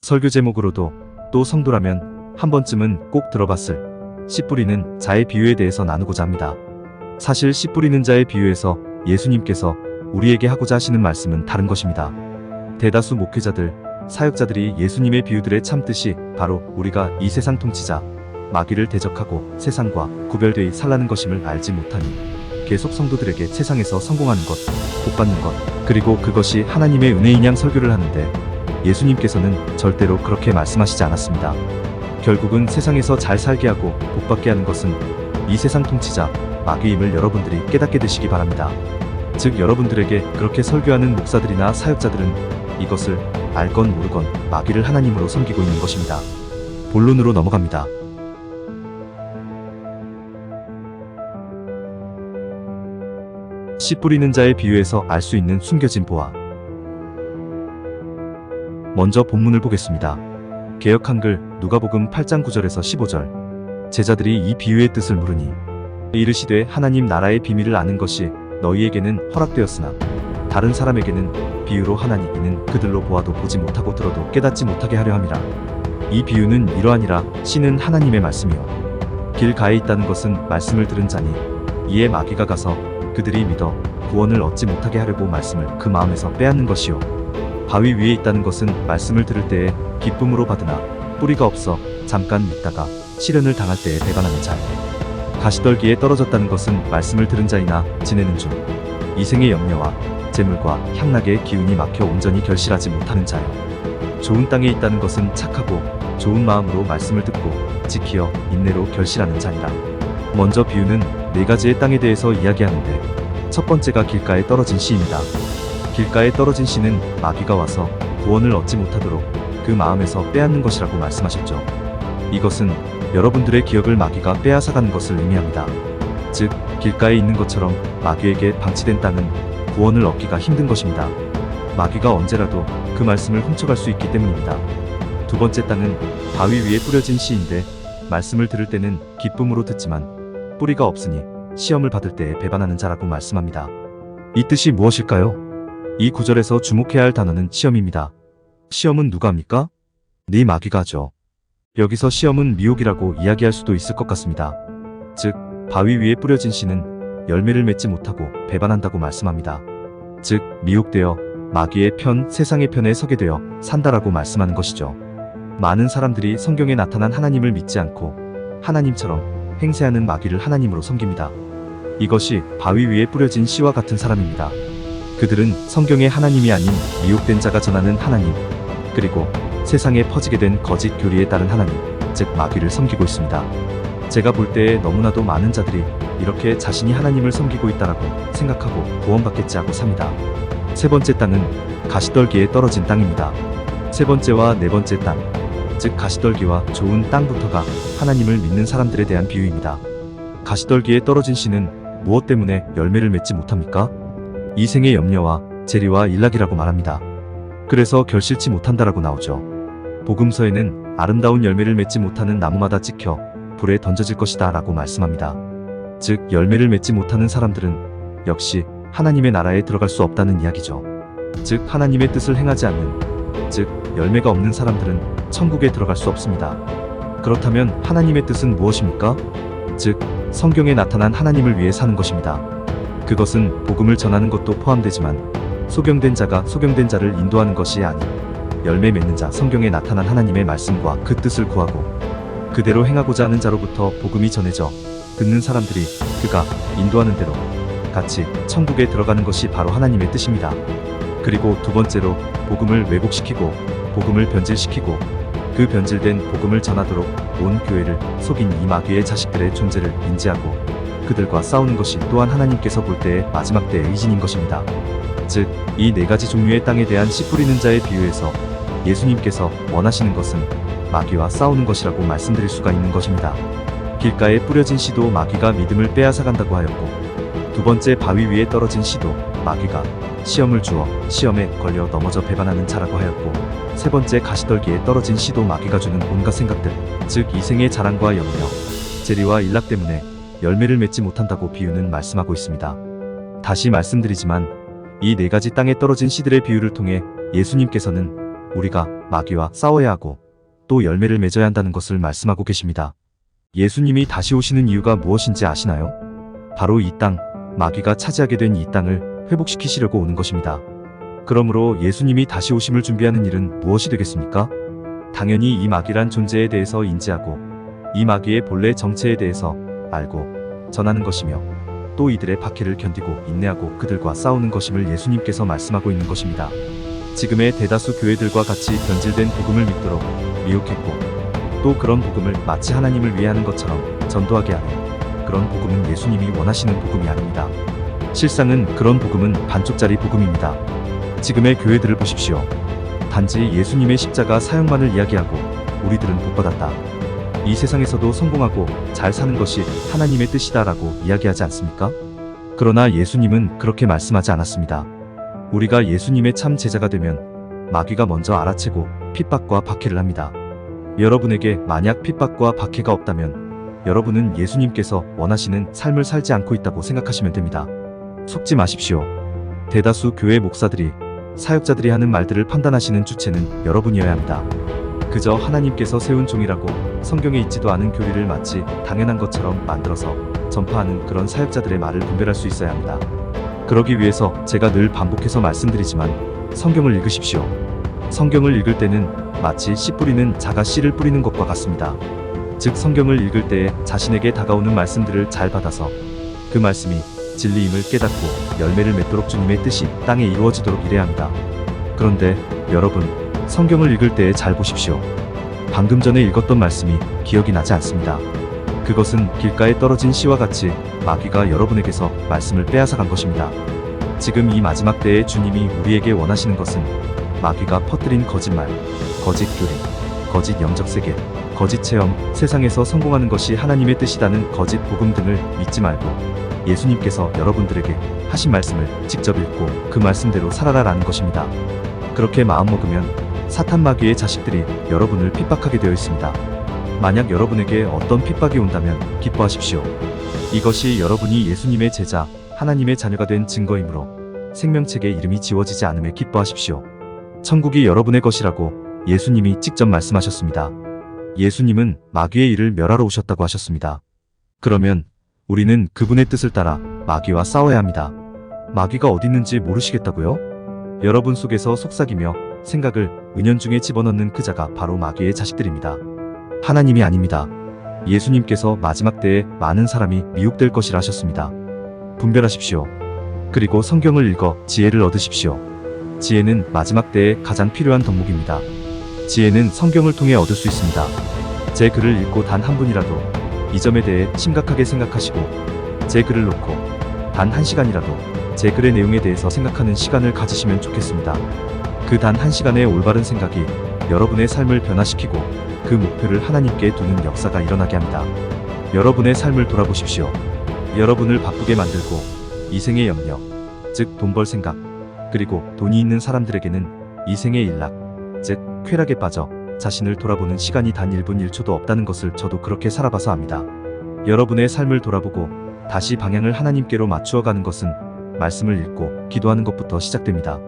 설교 제목으로도 또 성도라면 한 번쯤은 꼭 들어봤을 씨 뿌리는 자의 비유에 대해서 나누고자 합니다. 사실 씨 뿌리는 자의 비유에서 예수님께서 우리에게 하고자 하시는 말씀은 다른 것입니다. 대다수 목회자들, 사역자들이 예수님의 비유들의 참뜻이 바로 우리가 이 세상 통치자 마귀를 대적하고 세상과 구별되이 살라는 것임을 알지 못하니 계속 성도들에게 세상에서 성공하는 것, 복받는 것, 그리고 그것이 하나님의 은혜인 양 설교를 하는데 예수님께서는 절대로 그렇게 말씀하시지 않았습니다. 결국은 세상에서 잘 살게 하고 복받게 하는 것은 이 세상 통치자 마귀임을 여러분들이 깨닫게 되시기 바랍니다. 즉 여러분들에게 그렇게 설교하는 목사들이나 사역자들은 이것을 알건 모르건 마귀를 하나님으로 섬기고 있는 것입니다. 본론으로 넘어갑니다. 씨 뿌리는 자의 비유에서 알 수 있는 숨겨진 보화. 먼저 본문을 보겠습니다. 개역 한글 누가복음 8장 9절에서 15절. 제자들이 이 비유의 뜻을 물으니 이르시되 하나님 나라의 비밀을 아는 것이 너희에게는 허락되었으나 다른 사람에게는 비유로 하나니 이는 그들로 보아도 보지 못하고 들어도 깨닫지 못하게 하려 함이라. 이 비유는 이러하니라. 씨는 하나님의 말씀이요 길가에 있다는 것은 말씀을 들은 자니 이에 마귀가 가서 그들이 믿어 구원을 얻지 못하게 하려고 말씀을 그 마음에서 빼앗는 것이요 바위 위에 있다는 것은 말씀을 들을 때에 기쁨으로 받으나 뿌리가 없어 잠깐 믿다가 시련을 당할 때에 배반하는 자. 가시떨기에 떨어졌다는 것은 말씀을 들은 자이나 지내는 중 이생의 염려와 재물과 향락의 기운이 막혀 온전히 결실하지 못하는 자요. 좋은 땅에 있다는 것은 착하고 좋은 마음으로 말씀을 듣고 지키어 인내로 결실하는 자니라. 먼저 비유는 네 가지의 땅에 대해서 이야기하는데 첫 번째가 길가에 떨어진 씨입니다. 길가에 떨어진 씨는 마귀가 와서 구원을 얻지 못하도록 그 마음에서 빼앗는 것이라고 말씀하셨죠. 이것은 여러분들의 기억을 마귀가 빼앗아가는 것을 의미합니다. 즉 길가에 있는 것처럼 마귀에게 방치된 땅은 구원을 얻기가 힘든 것입니다. 마귀가 언제라도 그 말씀을 훔쳐갈 수 있기 때문입니다. 두 번째 땅은 바위 위에 뿌려진 씨인데 말씀을 들을 때는 기쁨으로 듣지만 뿌리가 없으니 시험을 받을 때에 배반하는 자라고 말씀합니다. 이 뜻이 무엇일까요? 이 구절에서 주목해야 할 단어는 시험입니다. 시험은 누가 합니까? 네 마귀가 하죠. 여기서 시험은 미혹이라고 이야기할 수도 있을 것 같습니다. 즉 바위 위에 뿌려진 씨는 열매를 맺지 못하고 배반한다고 말씀합니다. 즉 미혹되어 마귀의 편, 세상의 편에 서게 되어 산다라고 말씀하는 것이죠. 많은 사람들이 성경에 나타난 하나님을 믿지 않고 하나님처럼 행세하는 마귀를 하나님으로 섬깁니다. 이것이 바위 위에 뿌려진 씨와 같은 사람입니다. 그들은 성경의 하나님이 아닌 미혹된 자가 전하는 하나님, 그리고 세상에 퍼지게 된 거짓 교리에 따른 하나님, 즉 마귀를 섬기고 있습니다. 제가 볼 때에 너무나도 많은 자들이 이렇게 자신이 하나님을 섬기고 있다라고 생각하고 구원받겠지 하고 삽니다. 세 번째 땅은 가시떨기에 떨어진 땅입니다. 세 번째와 네 번째 땅, 즉 가시떨기와 좋은 땅부터가 하나님을 믿는 사람들에 대한 비유입니다. 가시떨기에 떨어진 씨는 무엇 때문에 열매를 맺지 못합니까? 이생의 염려와 재리와 일락이라고 말합니다. 그래서 결실치 못한다라고 나오죠. 복음서에는 아름다운 열매를 맺지 못하는 나무마다 찍혀 불에 던져질 것이다 라고 말씀합니다. 즉 열매를 맺지 못하는 사람들은 역시 하나님의 나라에 들어갈 수 없다는 이야기죠. 즉 하나님의 뜻을 행하지 않는, 즉 열매가 없는 사람들은 천국에 들어갈 수 없습니다. 그렇다면 하나님의 뜻은 무엇입니까? 즉 성경에 나타난 하나님을 위해 사는 것입니다. 그것은 복음을 전하는 것도 포함되지만 소경된 자가 소경된 자를 인도하는 것이 아닌 열매 맺는 자, 성경에 나타난 하나님의 말씀과 그 뜻을 구하고 그대로 행하고자 하는 자로부터 복음이 전해져 듣는 사람들이 그가 인도하는 대로 같이 천국에 들어가는 것이 바로 하나님의 뜻입니다. 그리고 두 번째로 복음을 왜곡시키고 복음을 변질시키고 그 변질된 복음을 전하도록 온 교회를 속인 이 마귀의 자식들의 존재를 인지하고 그들과 싸우는 것이 또한 하나님께서 볼 때의 마지막 때의 의진인 것입니다. 즉 이 네 가지 종류의 땅에 대한 씨 뿌리는 자의 비유에서 예수님께서 원하시는 것은 마귀와 싸우는 것이라고 말씀드릴 수가 있는 것입니다. 길가에 뿌려진 씨도 마귀가 믿음을 빼앗아간다고 하였고, 두 번째 바위 위에 떨어진 씨도 마귀가 시험을 주어 시험에 걸려 넘어져 배반하는 자라고 하였고, 세 번째 가시떨기에 떨어진 씨도 마귀가 주는 온갖 생각들, 즉 이생의 자랑과 염려, 재리와 일락 때문에 열매를 맺지 못한다고 비유는 말씀하고 있습니다. 다시 말씀드리지만 이 네 가지 땅에 떨어진 씨들의 비유를 통해 예수님께서는 우리가 마귀와 싸워야 하고 또 열매를 맺어야 한다는 것을 말씀하고 계십니다. 예수님이 다시 오시는 이유가 무엇인지 아시나요? 바로 이 땅, 마귀가 차지하게 된 이 땅을 회복시키시려고 오는 것입니다. 그러므로 예수님이 다시 오심을 준비하는 일은 무엇이 되겠습니까? 당연히 이 마귀란 존재에 대해서 인지하고 이 마귀의 본래 정체에 대해서 알고 전하는 것이며 또 이들의 박해를 견디고 인내하고 그들과 싸우는 것임을 예수님께서 말씀하고 있는 것입니다. 지금의 대다수 교회들과 같이 변질된 복음을 믿도록 미혹했고 또 그런 복음을 마치 하나님을 위해 하는 것처럼 전도하게 하는 그런 복음은 예수님이 원하시는 복음이 아닙니다. 실상은 그런 복음은 반쪽짜리 복음입니다. 지금의 교회들을 보십시오. 단지 예수님의 십자가 사역만을 이야기하고 우리들은 복받았다. 이 세상에서도 성공하고 잘 사는 것이 하나님의 뜻이다라고 이야기하지 않습니까? 그러나 예수님은 그렇게 말씀하지 않았습니다. 우리가 예수님의 참 제자가 되면 마귀가 먼저 알아채고 핍박과 박해를 합니다. 여러분에게 만약 핍박과 박해가 없다면 여러분은 예수님께서 원하시는 삶을 살지 않고 있다고 생각하시면 됩니다. 속지 마십시오. 대다수 교회 목사들이 사역자들이 하는 말들을 판단하시는 주체는 여러분이어야 합니다. 그저 하나님께서 세운 종이라고 성경에 있지도 않은 교리를 마치 당연한 것처럼 만들어서 전파하는 그런 사역자들의 말을 분별할 수 있어야 합니다. 그러기 위해서 제가 늘 반복해서 말씀드리지만 성경을 읽으십시오. 성경을 읽을 때는 마치 씨 뿌리는 자가 씨를 뿌리는 것과 같습니다. 즉 성경을 읽을 때에 자신에게 다가오는 말씀들을 잘 받아서 그 말씀이 진리임을 깨닫고 열매를 맺도록 주님의 뜻이 땅에 이루어지도록 일해야 합니다. 그런데 여러분, 성경을 읽을 때에 잘 보십시오. 방금 전에 읽었던 말씀이 기억이 나지 않습니다. 그것은 길가에 떨어진 씨와 같이 마귀가 여러분에게서 말씀을 빼앗아간 것입니다. 지금 이 마지막 때에 주님이 우리에게 원하시는 것은 마귀가 퍼뜨린 거짓말, 거짓 교리, 거짓 영적 세계, 거짓 체험, 세상에서 성공하는 것이 하나님의 뜻이라는 거짓 복음 등을 믿지 말고 예수님께서 여러분들에게 하신 말씀을 직접 읽고 그 말씀대로 살아라라는 것입니다. 그렇게 마음먹으면 사탄 마귀의 자식들이 여러분을 핍박하게 되어 있습니다. 만약 여러분에게 어떤 핍박이 온다면 기뻐하십시오. 이것이 여러분이 예수님의 제자, 하나님의 자녀가 된 증거이므로 생명책에 이름이 지워지지 않음에 기뻐하십시오. 천국이 여러분의 것이라고 예수님이 직접 말씀하셨습니다. 예수님은 마귀의 일을 멸하러 오셨다고 하셨습니다. 그러면 우리는 그분의 뜻을 따라 마귀와 싸워야 합니다. 마귀가 어디 있는지 모르시겠다고요? 여러분 속에서 속삭이며 생각을 은연중에 집어넣는 그 자가 바로 마귀의 자식들입니다. 하나님이 아닙니다. 예수님께서 마지막 때에 많은 사람이 미혹될 것이라 하셨습니다. 분별하십시오. 그리고 성경을 읽어 지혜를 얻으십시오. 지혜는 마지막 때에 가장 필요한 덕목입니다. 지혜는 성경을 통해 얻을 수 있습니다. 제 글을 읽고 단 한 분이라도 이 점에 대해 심각하게 생각하시고 제 글을 놓고 단 1시간이라도 제 글의 내용에 대해서 생각하는 시간을 가지시면 좋겠습니다. 그 단 1시간의 올바른 생각이 여러분의 삶을 변화시키고 그 목표를 하나님께 두는 역사가 일어나게 합니다. 여러분의 삶을 돌아보십시오. 여러분을 바쁘게 만들고 이생의 염려, 즉 돈 벌 생각, 그리고 돈이 있는 사람들에게는 이생의 일락, 즉 쾌락에 빠져 자신을 돌아보는 시간이 단 1분 1초도 없다는 것을 저도 그렇게 살아봐서 압니다. 여러분의 삶을 돌아보고 다시 방향을 하나님께로 맞추어 가는 것은 말씀을 읽고 기도하는 것부터 시작됩니다.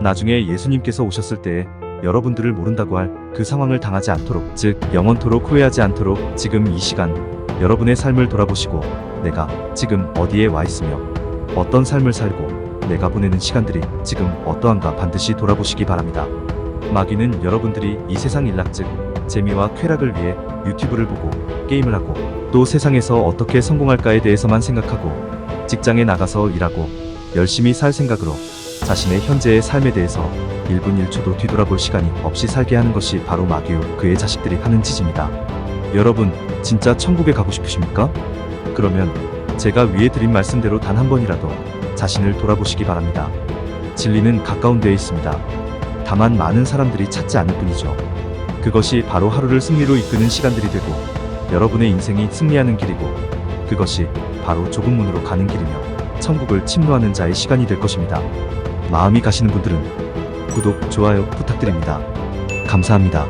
나중에 예수님께서 오셨을 때에 여러분들을 모른다고 할 그 상황을 당하지 않도록, 즉 영원토록 후회하지 않도록 지금 이 시간 여러분의 삶을 돌아보시고 내가 지금 어디에 와 있으며 어떤 삶을 살고 내가 보내는 시간들이 지금 어떠한가 반드시 돌아보시기 바랍니다. 마귀는 여러분들이 이 세상 일락, 즉 재미와 쾌락을 위해 유튜브를 보고 게임을 하고 또 세상에서 어떻게 성공할까에 대해서만 생각하고 직장에 나가서 일하고 열심히 살 생각으로 자신의 현재의 삶에 대해서 1분 1초도 뒤돌아볼 시간이 없이 살게 하는 것이 바로 마귀요 그의 자식들이 하는 짓입니다. 여러분, 진짜 천국에 가고 싶으십니까? 그러면 제가 위에 드린 말씀대로 단 한 번이라도 자신을 돌아보시기 바랍니다. 진리는 가까운 데에 있습니다. 다만 많은 사람들이 찾지 않을 뿐이죠. 그것이 바로 하루를 승리로 이끄는 시간들이 되고 여러분의 인생이 승리하는 길이고 그것이 바로 좁은 문으로 가는 길이며 천국을 침노하는 자의 시간이 될 것입니다. 마음이 가시는 분들은 구독, 좋아요 부탁드립니다. 감사합니다.